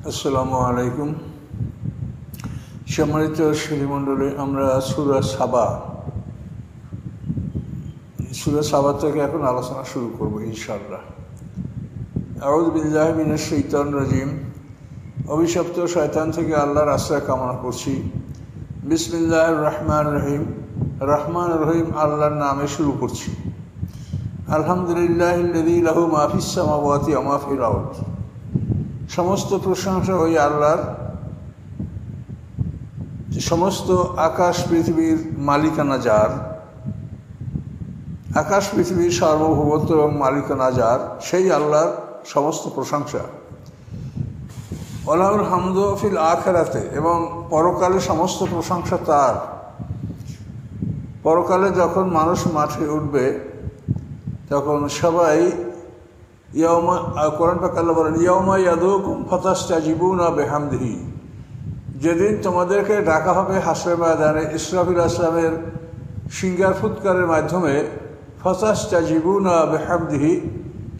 আসসালামু আলাইকুম। সম্মানিত সুধীমণ্ডলী, আমরা সূরা সাবা থেকে এখন আলোচনা শুরু করব ইনশাআল্লাহ। আউযু বিল্লাহি মিনাশ শাইতানির রাজিম। অভিশপ্ত শয়তান থেকে আল্লাহর আশ্রয় কামনা করছি। বিসমিল্লাহির রহমানির রহিম। রহমান রহিম আল্লাহর নামে শুরু করছি। আলহামদুলিল্লাহিল্লাযী লাহু মা ফিস সামাওয়াতি ওয়া মা ফিল আরদ। সমস্ত প্রশংসা ওই আল্লাহর, সমস্ত আকাশ পৃথিবীর মালিকানা যার, আকাশ পৃথিবীর সার্বভৌমত্ব এবং মালিকানা যার, সেই আল্লাহর সমস্ত প্রশংসা। ওয়ালাহুল হামদু ফিল আখিরাতে, এবং পরকালে সমস্ত প্রশংসা তার। পরকালে যখন মানুষ মাঠে উঠবে তখন সবাই কোরআন পাক আল্লাহ বলেন, ইয়াউমা ইয়াদুকুম ফাতাস্তাজিবুনা বিহামদিহি। যেদিন তোমাদেরকে ডাকা হবে হাসরের ময়দানে ইসরাফিল আসলামের সিঙ্গার ফুৎকারের মাধ্যমে, ফাতাস্তাজিবুনা বিহামদিহি,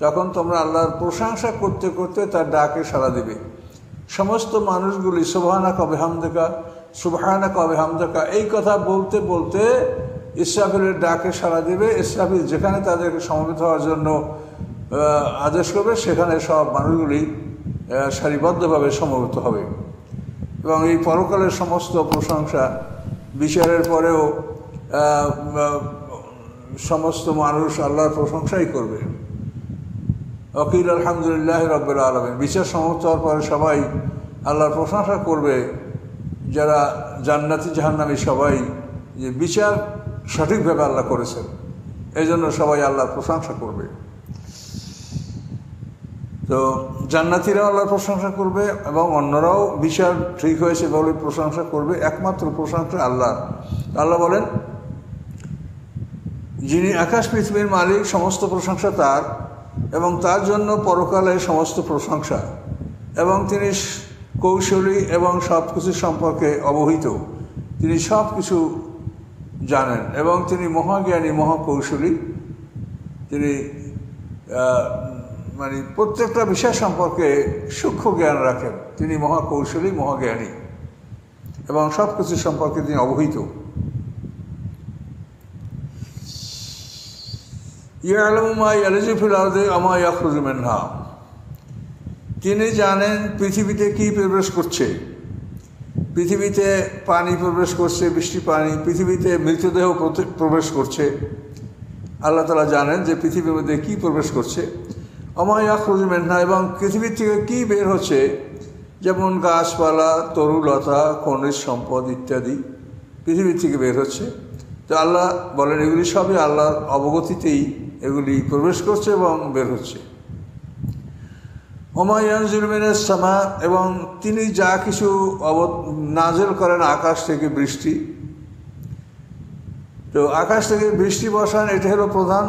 তখন তোমরা আল্লাহর প্রশংসা করতে করতে তার ডাকে সাড়া দিবে। সমস্ত মানুষগুলি সুবহানাকা বিহামদিকা, সুবহানাকা বিহামদিকা এই কথা বলতে বলতে ইসরাফিলের ডাকে সাড়া দিবে। ইসরাফিল যেখানে তাদেরকে সমবেত হওয়ার জন্য আদেশ করবে সেখানে সব মানুষগুলি সারিবদ্ধভাবে সমবেত হবে। এবং এই পরকালের সমস্ত প্রশংসা, বিচারের পরেও সমস্ত মানুষ আল্লাহর প্রশংসাই করবে। ওয়াকিল আলহামদুলিল্লাহি রাব্বিল আলামিন। বিচার সমাপ্ত হওয়ার পরে সবাই আল্লাহর প্রশংসা করবে, যারা জান্নাতি জাহান্নামী সবাই, যে বিচার সঠিকভাবে আল্লাহ করেছেন, এই জন্য সবাই আল্লাহর প্রশংসা করবে। তো জান্নাতীরাও আল্লাহর প্রশংসা করবে এবং অন্যরাও বিচার ঠিক হয়েছে বলে প্রশংসা করবে। একমাত্র প্রশংসা আল্লাহ। আল্লাহ বলেন, যিনি আকাশ পৃথিবীর মালিক, সমস্ত প্রশংসা তার, এবং তার জন্য পরকালে সমস্ত প্রশংসা। এবং তিনি কৌশলী এবং সব কিছু সম্পর্কে অবহিত। তিনি সব কিছু জানেন এবং তিনি মহাজ্ঞানী, মহাকৌশলী। তিনি মানে প্রত্যেকটা বিষয় সম্পর্কে সূক্ষ্ম জ্ঞান রাখেন। তিনি মহাকৌশলী, মহাজ্ঞানী এবং সব কিছু সম্পর্কে তিনি অবহিত। ইয়ালামু মা ইয়ালজু ফিল আরদি ওয়া মা ইয়াখরুজু মিনহা। তিনি জানেন পৃথিবীতে কি প্রবেশ করছে। পৃথিবীতে পানি প্রবেশ করছে, বৃষ্টি পানি। পৃথিবীতে মৃতদেহ প্রবেশ করছে। আল্লাহ তাআলা জানেন যে পৃথিবীর মধ্যে কি প্রবেশ করছে। ওয়া মা ইয়াখরুজু মিনহা, এবং পৃথিবীর থেকে কি বের হচ্ছে, যেমন গাছপালা, তরুলতা, খনিজ সম্পদ ইত্যাদি পৃথিবীর থেকে বের হচ্ছে। তো আল্লাহ বলেন এগুলি সবই আল্লাহর অবগতিতেই এগুলি প্রবেশ করছে এবং বের হচ্ছে। ওয়া মা ইয়ানজিলু মিনাস সামা, এবং তিনি যা কিছু নাযিল করেন আকাশ থেকে বৃষ্টি। তো আকাশ থেকে বৃষ্টি বসান, এটা হলো প্রধান।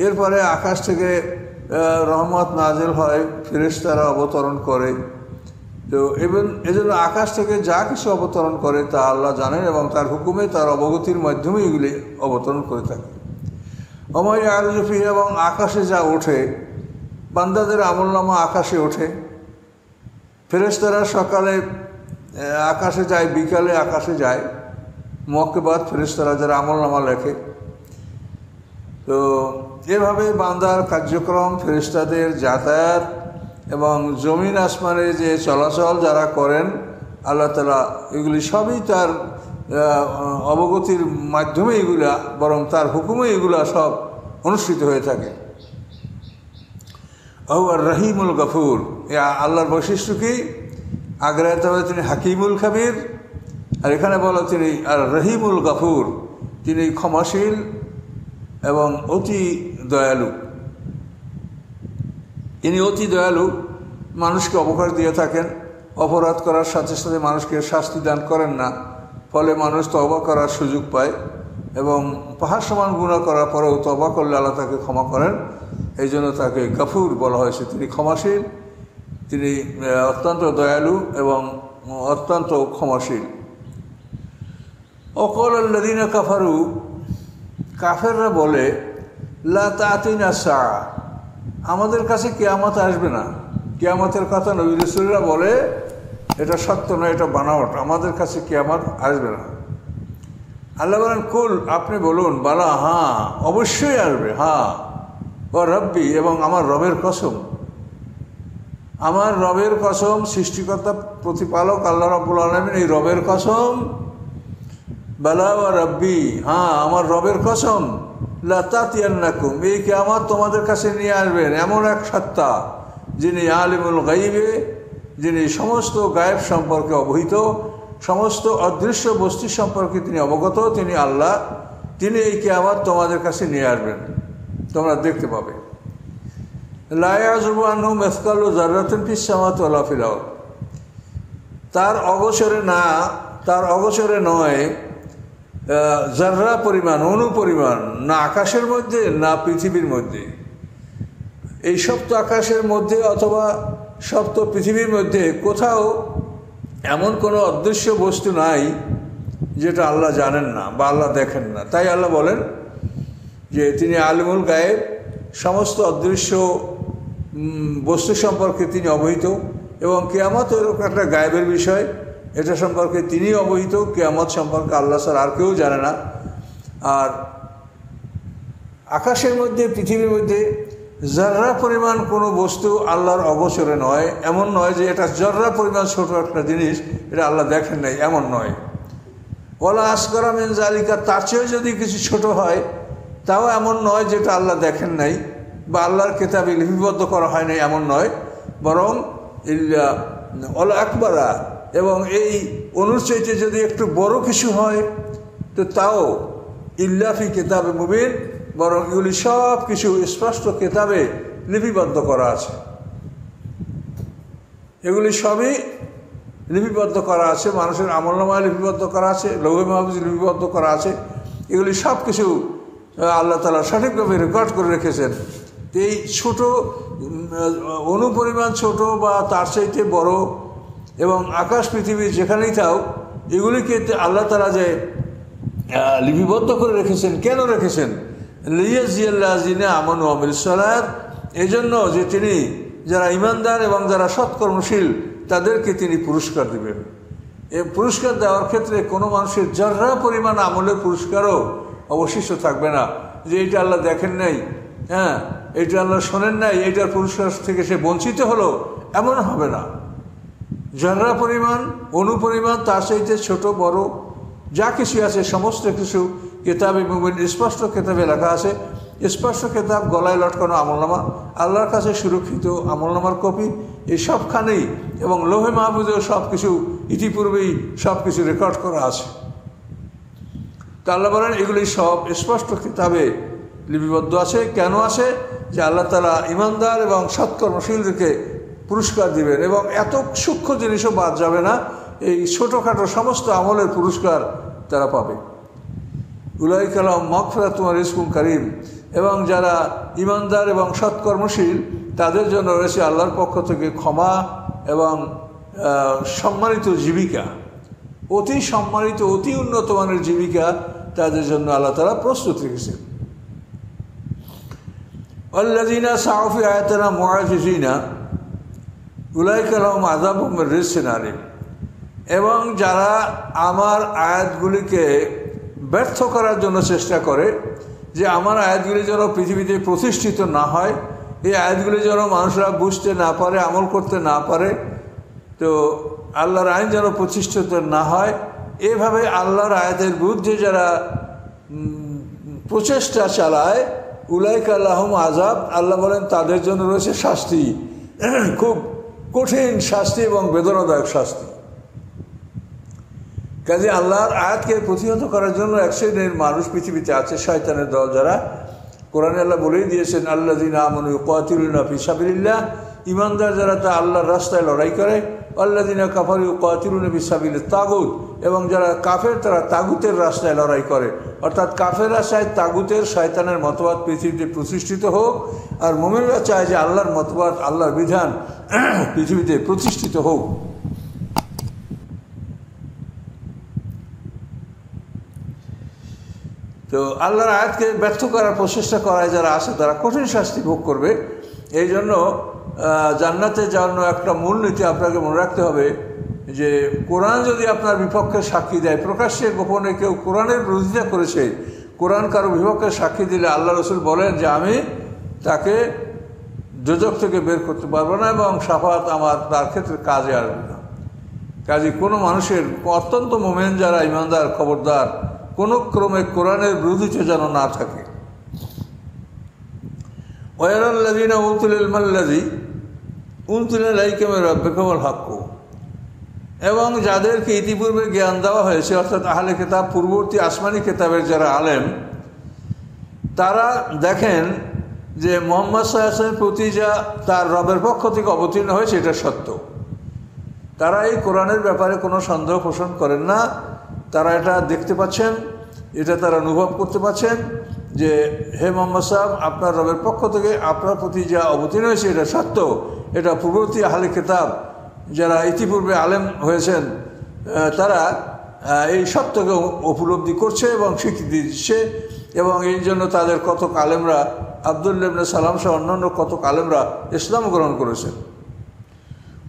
এরপরে আকাশ থেকে রহমত নাযিল হয়, ফেরেশতারা অবতরণ করে। তো এজন্য আকাশ থেকে যা কিছু অবতরণ করে তা আল্লাহ জানেন এবং তার হুকুমে, তার অবগতির মাধ্যমে এগুলি অবতরণ করে থাকে। ওয়া মা ইয়ারজু ফিহি, এবং আকাশে যা ওঠে, বান্দাদের আমলনামা আকাশে ওঠে। ফেরেশতারা সকালে আকাশে যায়, বিকালে আকাশে যায়। মুআক্কিবাত ফেরেশতারা যারা আমলনামা লেখে। তো এভাবে বান্দার কার্যক্রম, ফেরেশতাদের যাতায়াত এবং জমিন আসমানে যে চলাচল যারা করেন আল্লাহ তাআলা, এগুলি সবই তার অবগতির মাধ্যমে এগুলা, বরং তার হুকুমে এগুলা সব অনুষ্ঠিত হয়ে থাকে। আর রহিমুল গফুর, আল্লাহর বৈশিষ্ট্য কি? আগের তবে তিনি হাকিমুল খাবির, আর এখানে বলো তিনি আর রহিমুল গফুর, তিনি ক্ষমাশীল এবং অতি দয়ালু। ইনি অতি দয়ালু, মানুষকে অবকাশ দিয়ে থাকেন। অপরাধ করার সাথে সাথে মানুষকে শাস্তি দান করেন না, ফলে মানুষ তওবা করার সুযোগ পায় এবং পাহাড় সমান গুনাহ করার পরেও তওবা করলে আল্লাহ তাকে ক্ষমা করেন। এই জন্য তাকে গফুর বলা হয়েছে। তিনি ক্ষমাশীল, তিনি অত্যন্ত দয়ালু এবং অত্যন্ত ক্ষমাশীল। ওয়াকালাল্লাযীনা কাফারু, কাফেররা বলে, লা তা'তিনা সাআ, আমাদের কাছে কিয়ামত আসবে না। কিয়ামতের কথা নবী রাসূলরা বলে এটা সত্য নয়, এটা বানাওয়াট, আমাদের কাছে কিয়ামত আসবে না। আল্লাহ বলেন কুল, আপনি বলুন, বালা, হ্যাঁ অবশ্যই আসবে, হ্যাঁ, ও রব্বি, এবং আমার রবের কসম, আমার রবের কসম, সৃষ্টিকর্তা প্রতিপালক আল্লাহ রাব্বুল আলামিন, এই রবের কসম, বালা ও রব্বি, হ্যাঁ আমার রবের কসম, লা তাতিয়ান্নাকুম, এই কিয়ামত তোমাদের কাছে নিয়ে আসবেন এমন এক সত্তা যিনি আলিমুল গাইবে, যিনি সমস্ত গায়েব সম্পর্কে অবহিত, সমস্ত অদৃশ্য বস্তু সম্পর্কে তিনি অবগত, তিনি আল্লাহ, তিনি এই কিয়ামত তোমাদের কাছে নিয়ে আসবেন, তোমরা দেখতে পাবে। লা ইয়াযুবু আনহু মিসকালু যাররাতিন ফিস সামাওয়াতি ওয়ালা ফিল আরদ, তার অগোচরে নয় যাররা পরিমাণ, অণু পরিমাণ, না আকাশের মধ্যে না পৃথিবীর মধ্যে। এই সপ্ত আকাশের মধ্যে অথবা সপ্ত পৃথিবীর মধ্যে কোথাও এমন কোনো অদৃশ্য বস্তু নাই যেটা আল্লাহ জানেন না বা আল্লাহ দেখেন না। তাই আল্লাহ বলেন যে তিনি আলিমুল গায়েব, সমস্ত অদৃশ্য বস্তু সম্পর্কে তিনি অবহিত, এবং কিয়ামত এরকম একটা গায়েবের বিষয়, এটা সম্পর্কে তিনি অবহিত। কিয়ামত সম্পর্কে আল্লাহ ছাড়া আর কেউ জানে না। আর আকাশের মধ্যে, পৃথিবীর মধ্যে জর্রা পরিমাণ কোনো বস্তু আল্লাহর অগোচরে নয়, এমন নয় যে এটা জর্রা পরিমাণ ছোট একটা জিনিস, এটা আল্লাহ দেখেন নাই, এমন নয়। ওয়ালা আসগরা মিন যালিকা, তার চেয়েও যদি কিছু ছোট হয় তাও এমন নয় যেটা আল্লাহ দেখেন নাই বা আল্লাহর কিতাবে লিপিবদ্ধ করা হয় নাই, এমন নয়। বরং ওয়ালা আকবারা, এবং এই অনুচ্ছেদে যদি একটু বড় কিছু হয় তো তাও ইল্লাফি কিতাবে মুবিন, বরং এগুলি সব কিছু স্পষ্ট কিতাবে লিপিবদ্ধ করা আছে। এগুলি সবই লিপিবদ্ধ করা আছে, মানুষের আমলনামায় লিপিবদ্ধ করা আছে, লৌহে মাহফুজে লিপিবদ্ধ করা আছে। এগুলি সব কিছু আল্লাহ তাআলা সঠিকভাবে রেকর্ড করে রেখেছেন। এই ছোট অনুপরিমাণ ছোট বা তার চাইতে বড়, এবং আকাশ পৃথিবী যেখানেই থাও, এগুলিকে আল্লাহ তাআলা যে লিপিবদ্ধ করে রেখেছেন, কেন রেখেছেন? লিয়াজিয়াল্লাযিনা আমানু ওয়া আমিলুস সালাত, এজন্য যে তিনি যারা ঈমানদার এবং যারা সৎকর্মশীল তাদেরকে তিনি পুরস্কার দিবেন। এই পুরস্কার দেওয়ার ক্ষেত্রে কোনো মানুষের জর্রা পরিমাণ আমলের পুরস্কারও অবশিষ্ট থাকবে না, যে এইটা আল্লাহ দেখেন নাই, হ্যাঁ এইটা আল্লাহ শোনেন নাই, এইটার পুরস্কার থেকে সে বঞ্চিত হলো, এমন হবে না। জর্রা পরিমাণ, অনুপরিমাণ, তার চাইতে ছোট বড় যা কিছু আছে সমস্ত কিছু কিতাবে মুবিন, স্পষ্ট কিতাবে লেখা আছে। স্পষ্ট কিতাব, গলায় লটকানো আমলনামা, আল্লাহর কাছে সুরক্ষিত আমলনামার কপি, এই সবখানেই, এবং লৌহে মাহফুজেও সব কিছু ইতিপূর্বেই সব কিছু রেকর্ড করা আছে। তা আল্লাহ বলেন এগুলি সব স্পষ্ট কিতাবে লিপিবদ্ধ আছে। কেন আছে? যে আল্লাহ তাআলা ঈমানদার এবং সৎকর্মশীলদেরকে পুরস্কার দিবেন, এবং এত সূক্ষ্ম জিনিসও বাদ যাবে না, এই ছোটোখাটো সমস্ত আমলের পুরস্কার তারা পাবে। উলাইকা লাহুম মাগফিরাতুন ওয়া রিজকুন কারীম, এবং যারা ঈমানদার এবং সৎকর্মশীল তাদের জন্য রয়েছে আল্লাহর পক্ষ থেকে ক্ষমা এবং সম্মানিত জীবিকা, অতি সম্মানিত, অতি উন্নত মানের জীবিকা তাদের জন্য আল্লাহ তাআলা প্রস্তুত রেখেছেন। আল্লাযীনা সাউ ফি আয়াতিনা মুআজিজিনা উলাইকা লাহুম আযাবুম মির রিজকিন আলীম, এবং যারা আমার আয়াতগুলিকে ব্যর্থ করার জন্য চেষ্টা করে, যে আমার আয়াতগুলি যেন পৃথিবীতে প্রতিষ্ঠিত না হয়, এই আয়াতগুলি যেন মানুষরা বুঝতে না পারে, আমল করতে না পারে, তো আল্লাহর আইন যেন প্রতিষ্ঠিত না হয়, এভাবে আল্লাহর আয়াতের বিরুদ্ধে যারা প্রচেষ্টা চালায়, উলাইকা লাহুম আযাব, আল্লাহ বলেন তাদের জন্য রয়েছে শাস্তি, খুব কঠিন শাস্তি এবং বেদনাদায়ক শাস্তি। কাজে আল্লাহর আয়াতকে প্রতিহত করার জন্য এক শ্রেণীর মানুষ পৃথিবীতে আছে, শয়তানের দল, যারা কোরআনে আল্লাহ বলেই দিয়েছেন আল্লাযীনা আমানু ইউকাতিলুনা ফি সাবিলিল্লাহ, ঈমানদার যারা তা আল্লাহর রাস্তায় লড়াই করে, আল্লাযীনা কাফারু ইউকাতিলুনা ফি সাবিলিত তাগুত, এবং যারা কাফের তারা তাগুতের রাস্তায় লড়াই করে। অর্থাৎ কাফেররা চায় তাগুতের শয়তানের মতবাদ পৃথিবীতে প্রতিষ্ঠিত হোক, আর মুমিনরা চায় যে আল্লাহর মতবাদ, আল্লাহর বিধান পৃথিবীতে প্রতিষ্ঠিত হোক। তো আল্লাহর আয়াতকে ব্যর্থ করার প্রচেষ্টা করায় যারা আছে তারা কঠিন শাস্তি ভোগ করবে। এই জন্য জান্নাতে যাওয়ার একটা মূলনীতি আপনাকে মনে রাখতে হবে যে কোরআন যদি আপনার বিপক্ষে সাক্ষী দেয়, প্রকাশ্যে গোপনে কেউ কোরআনের বিরোধিতা করেছে, কোরআন কারো বিপক্ষে সাক্ষী দিলে আল্লাহ রসুল বলেন যে আমি তাকে দোজখ থেকে বের করতে পারবো না এবং শাফাত আমার তার ক্ষেত্রে কাজে আসবে না। কাজে কোনো মানুষের, অত্যন্ত মোমেন যারা ইমানদার, খবরদার কোনো ক্রমে কোরআনের বিরোধিতা যেন না থাকে। ওয়ারাল্লাযীনা উতুল ইলমাল্লাযী উনজিলা ইলাইকা মির রাব্বিকুমুল হাক্কু, এবং যাদেরকে ইতিপূর্বে জ্ঞান দেওয়া হয়েছে, অর্থাৎ আহলে কিতাব, পূর্ববর্তী আসমানি কিতাবের যারা আলেম, তারা দেখেন যে মুহাম্মদ সাল্লাল্লাহু আলাইহি ওয়াসাল্লামের প্রতি যা তার রবের পক্ষ থেকে অবতীর্ণ হয়েছে এটা সত্য। তারা এই কোরআনের ব্যাপারে কোনো সন্দেহ পোষণ করেন না। তারা এটা দেখতে পাচ্ছেন, এটা তারা অনুভব করতে পাচ্ছেন যে হে মুহাম্মদ সাহেব, আপনার রবের পক্ষ থেকে আপনার প্রতি যা অবতীর্ণ হয়েছে এটা সত্য। এটা পূর্ববর্তী আহলে কিতাব যারা ইতিপূর্বে আলেম হয়েছেন তারা এই সত্যকে উপলব্ধি করছে এবং স্বীকৃতি দিচ্ছে, এবং এই জন্য তাদের কত আলেমরা, আব্দুল্লাহ ইবনে সালাম সহ অন্যান্য কত আলেমরা ইসলাম গ্রহণ করেছেন।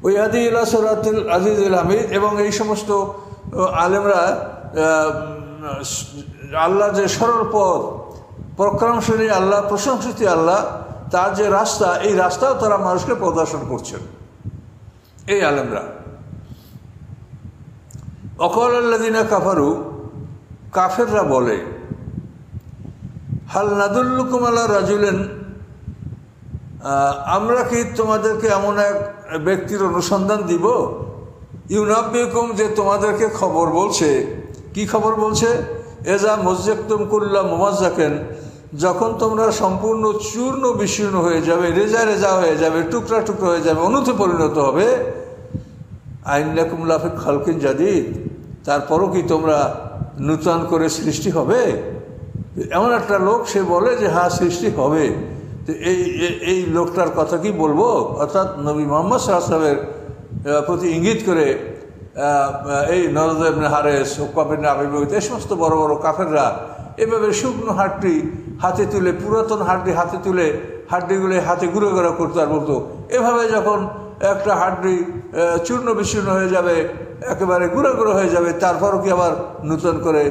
ওই হাদি ইলা সিরাতিল আজিজুল হামিদ, এবং এই সমস্ত আলেমরা আল্লাহ যে সরল পথ, পরাক্রমশালী আল্লাহ, প্রশংসিত আল্লাহ, তার যে রাস্তা, এই রাস্তাও তারা মানুষকে প্রদর্শন করছেন এই আলেমরা। ওয়াকালাল্লাযীনা কাফারু, কাফেররা বলে, হাল নাদুল্লুকুম আলা রাজুলিন, আমরা কি তোমাদেরকে এমন এক ব্যক্তির অনুসন্ধান দিব, ইউনাব্বিকুম, যে তোমাদেরকে খবর বলছে। কি খবর বলছে? এজা মজ্জাকতুম কুল্লা মুমাজ্জাকিন, যখন তোমরা সম্পূর্ণ চূর্ণ বিশীর্ণ হয়ে যাবে, রেজা রেজা হয়ে যাবে, টুকরা টুকরা হয়ে যাবে, অনুতে পরিণত হবে, আইন্নাকুম লাফি খালকিন জাদিদ, তারপরও কি তোমরা নূতন করে সৃষ্টি হবে? এমন একটা লোক সে বলে যে হ্যাঁ সৃষ্টি হবে। তো এই লোকটার কথা কি বলবো? অর্থাৎ নবী মুহাম্মদ সাল্লাল্লাহু আলাইহি ওয়াসাল্লামের প্রতি ইঙ্গিত করে এই নরদ ইবনে হারেস, উকবা ইবনে আবি মুয়ত, এই সমস্ত বড় বড় কাফেররা এভাবে শুকনো হাড্ডি হাতে তুলে, পুরাতন হাড্ডি হাতে তুলে হাড্ডিগুলো হাতে গুঁড়ো গুঁড়ো করতে আর বলতো, এভাবে যখন একটা হাড্ডি চূর্ণ বিচূর্ণ হয়ে যাবে, একেবারে গুঁড়ো গুঁড়ো হয়ে যাবে, তারপরও কি আবার নূতন করে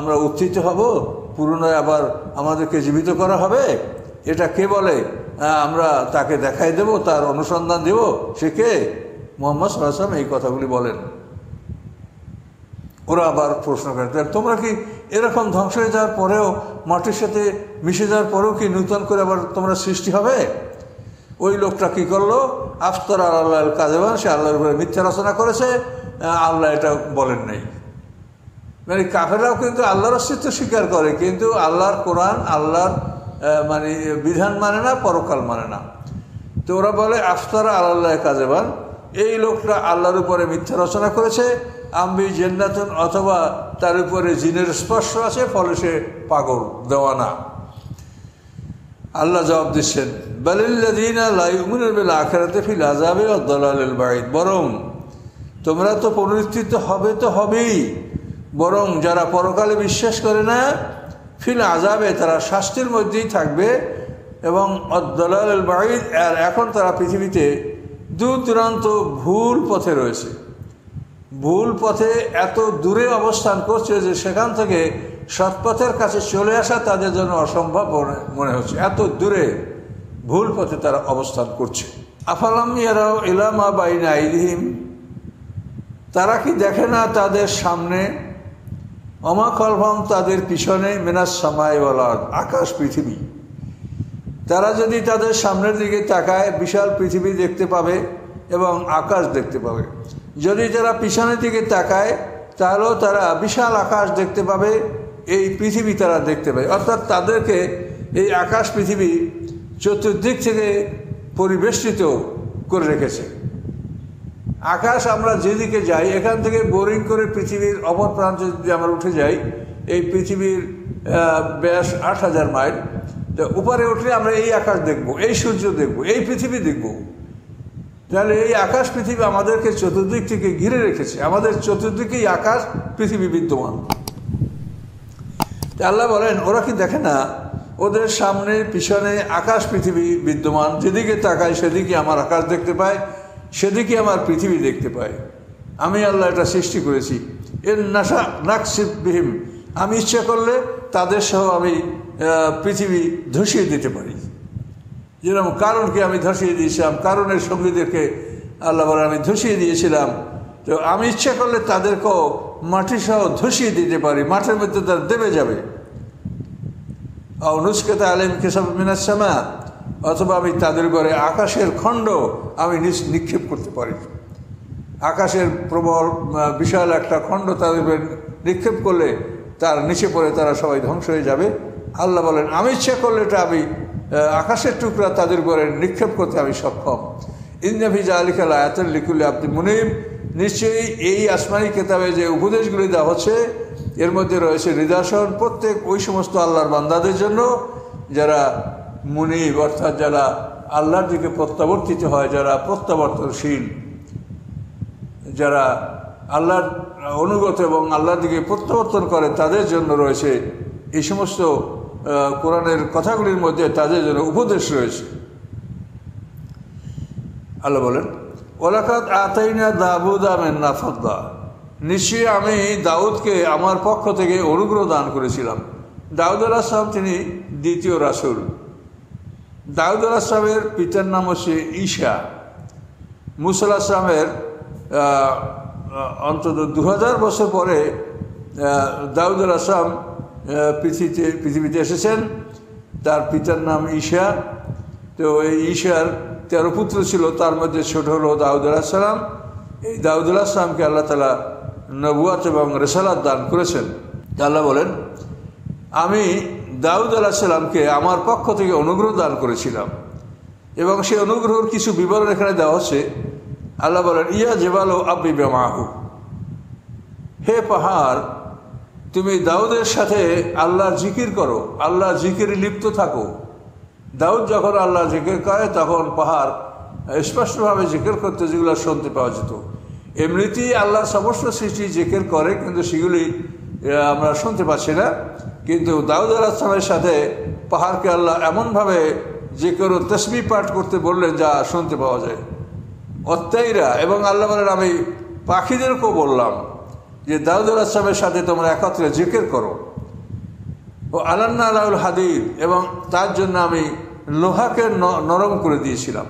আমরা উত্থিত হব, পুনরায় আবার আমাদেরকে জীবিত করা হবে? এটা কে বলে? আমরা তাকে দেখাই দেব, তার অনুসন্ধান দেব। সে কে? মুহাম্মদ সাল্লাল্লাহু আলাইহি ওয়াসাল্লাম এই কথাগুলি বলেন। ওরা আবার প্রশ্ন করেন, তোমরা কি এরকম ধ্বংস হয়ে যাওয়ার পরেও, মাটির সাথে মিশে যাওয়ার পরেও কি নূতন করে আবার তোমরা সৃষ্টি হবে? ওই লোকটা কি করলো? আফতারা আল্লাহর কাযিবান, সে আল্লাহর উপরে মিথ্যা রচনা করেছে, আল্লাহ এটা বলেন নাই। মানে কাফেররাও কিন্তু আল্লাহর অস্তিত্ব স্বীকার করে, কিন্তু আল্লাহর কোরআন, আল্লাহর মানে বিধান মানে না, পরকাল মানে না। তো ওরা বলে আফতারা আল্লাহর কাযিবান, এই লোকটা আল্লাহর উপরে মিথ্যা রচনা করেছে, আম্বি জান্নাতুন, অথবা তার উপরে জিনের স্পর্শ আছে, ফলে সে পাগল, দেওয়ানা। আল্লাহ জবাব দিচ্ছেন, বালিল্লাযীনা লা ইউমিনুনা বিল আখিরাতি ফিল আযাবি ওয়াদ দালালিল বাঈদ, বরং তোমরা তো পুনরুত্থিত হবে, তো হবেই, বরং যারা পরকালে বিশ্বাস করে না, ফিল আযাবে, তারা শাস্তির মধ্যেই থাকবে, এবং ওয়াদ দালালিল বাঈদ, আর এখন তারা পৃথিবীতে দূর দূরান্ত ভুল পথে রয়েছে। ভুল পথে এত দূরে অবস্থান করছে যে সেখান থেকে সৎপথের কাছে চলে আসা তাদের জন্য অসম্ভব মনে হচ্ছে, এত দূরে ভুল পথে তারা অবস্থান করছে। আফালাম ইয়ারাউ ইলা মা বাইনা আইদিহিম, তারা কি দেখে না তাদের সামনে, ওমা খালফাহুম, তাদের পিছনে, মিনাস সামাই ওয়াল আরদ, আকাশ পৃথিবী। তারা যদি তাদের সামনের দিকে তাকায়, বিশাল পৃথিবী দেখতে পাবে এবং আকাশ দেখতে পাবে। যদি তারা পিছনের দিকে তাকায়, তাহলেও তারা বিশাল আকাশ দেখতে পাবে, এই পৃথিবী তারা দেখতে পাবে। অর্থাৎ তাদেরকে এই আকাশ পৃথিবী চতুর্দিক থেকে পরিবেষ্টিত করে রেখেছে। আকাশ আমরা যেদিকে যাই, এখান থেকে বোরিং করে পৃথিবীর অপর প্রান্তে যদি আমরা উঠে যাই, এই পৃথিবীর ব্যাস ৮,০০০ মাইল, তো উপরে উঠলে আমরা এই আকাশ দেখব, এই সূর্য দেখব, এই পৃথিবী দেখব। তাহলে এই আকাশ পৃথিবী আমাদেরকে চতুর্দিক থেকে ঘিরে রেখেছে, আমাদের চতুর্দিকেই আকাশ পৃথিবী বিদ্যমান। আল্লাহ বলেন, ওরা কি দেখে না ওদের সামনে পিছনে আকাশ পৃথিবী বিদ্যমান, যেদিকে তাকায় সেদিকে আমার আকাশ দেখতে পায়, সেদিকে আমার পৃথিবী দেখতে পায়। আমি আল্লাহ এটা সৃষ্টি করেছি। এর নাশা নাকসিব বিহিম, আমি ইচ্ছা করলে তাদের সহ আমি পৃথিবী ধসিয়ে দিতে পারি। যেরকম কারণকে আমি ধসিয়ে দিয়েছিলাম, কারণের সঙ্গীদেরকে আল্লাহ বলে আমি ধসিয়ে দিয়েছিলাম, তো আমি ইচ্ছা করলে তাদেরকেও মাটি সহ ধসিয়ে দিতে পারি, মাঠের মধ্যে তারা দেবে যাবে। অনুষ্কেতা আলিম কেসব মিনাসমা, অথবা আমি তাদের ঘরে আকাশের খণ্ড আমি নিক্ষেপ করতে পারি। আকাশের প্রবল বিশাল একটা খণ্ড তাদের নিক্ষেপ করলে তার নিচে পড়ে তারা সবাই ধ্বংস হয়ে যাবে। আল্লাহ বলেন আমি ইচ্ছা করলে এটা আমি আকাশের টুকরা তাদের ঘরে নিক্ষেপ করতে আমি সক্ষম। ইন্নাফি জালিকা লায়াতুল লিকুল্লি আবদিন মুনিব, নিশ্চয়ই এই আসমানি কিতাবে যে উপদেশগুলি দেওয়া হচ্ছে এর মধ্যে রয়েছে নিদর্শন প্রত্যেক ওই সমস্ত আল্লাহর বান্দাদের জন্য যারা মুনিব, অর্থাৎ যারা আল্লাহর দিকে প্রত্যাবর্তিত হয়, যারা প্রত্যাবর্তনশীল, যারা আল্লাহর অনুগত এবং আল্লাহর দিকে প্রত্যাবর্তন করে, তাদের জন্য রয়েছে এই সমস্ত কোরআনের কথাগুলির মধ্যে তাদের জন্য উপদেশ রয়েছে। আল্লাহ বলেন ওয়ালাকাদ আতাইনা দাউদা মিন্না ফাদলা, নিশ্চয়ই আমি দাউদকে আমার পক্ষ থেকে অনুগ্রহ দান করেছিলাম। দাউদ আলাইহিস সালাম তিনি দ্বিতীয় রাসূল। দাউদ আলাইহিস সালামের পিতার নাম হচ্ছে ঈশা। মূসা আলাইহিস সালামের অন্তত 2000 বছর পরে দাউদ আলাইহিস সালাম পৃথিবীতে এসেছেন। তার পিতার নাম ঈশা। তো এই ঈশার 13 পুত্র ছিল, তার মধ্যে ছোট হলো দাউদ আলাইহিস সালাম। এই দাউদ আলাইহিস সালামকে আল্লাহ তাআলা নবুয়ত এবং রিসালাত দান করেছেন। আল্লাহ বলেন আমি দাউদ আলাইহিস সালামকে আমার পক্ষ থেকে অনুগ্রহ দান করেছিলাম, এবং সেই অনুগ্রহের কিছু বিবরণ এখানে দেওয়া হচ্ছে। আল্লাহ বলেন ইয়া জিবালু আব্বি বিমাহু, হে পাহাড় তুমি দাউদের সাথে আল্লাহর জিকির করো, আল্লাহর জিকিরে লিপ্ত থাকো। দাউদ যখন আল্লাহ জিকির করে তখন পাহাড় স্পষ্টভাবে জিকির করতে, যেগুলো শুনতে পাওয়া যেত। এমনিতেই আল্লাহর সমস্ত সৃষ্টি জিকির করে, কিন্তু সেগুলি আমরা শুনতে পাচ্ছি না। কিন্তু দাউদ আলাইহিস সালামের সাথে পাহাড়কে আল্লাহ এমনভাবে জিকির ও তাসবিহ পাঠ করতে বললেন যা শুনতে পাওয়া যায়। অত্যাইরা, এবং আল্লাহ বলেন আমি পাখিদেরকেও বললাম যে দাউদ আলাইহিস সালামের সাথে তোমরা একত্রে জিকির করো। ও আলান্না আলাউল হাদিদ, এবং তার জন্য আমি লোহাকে নরম করে দিয়েছিলাম।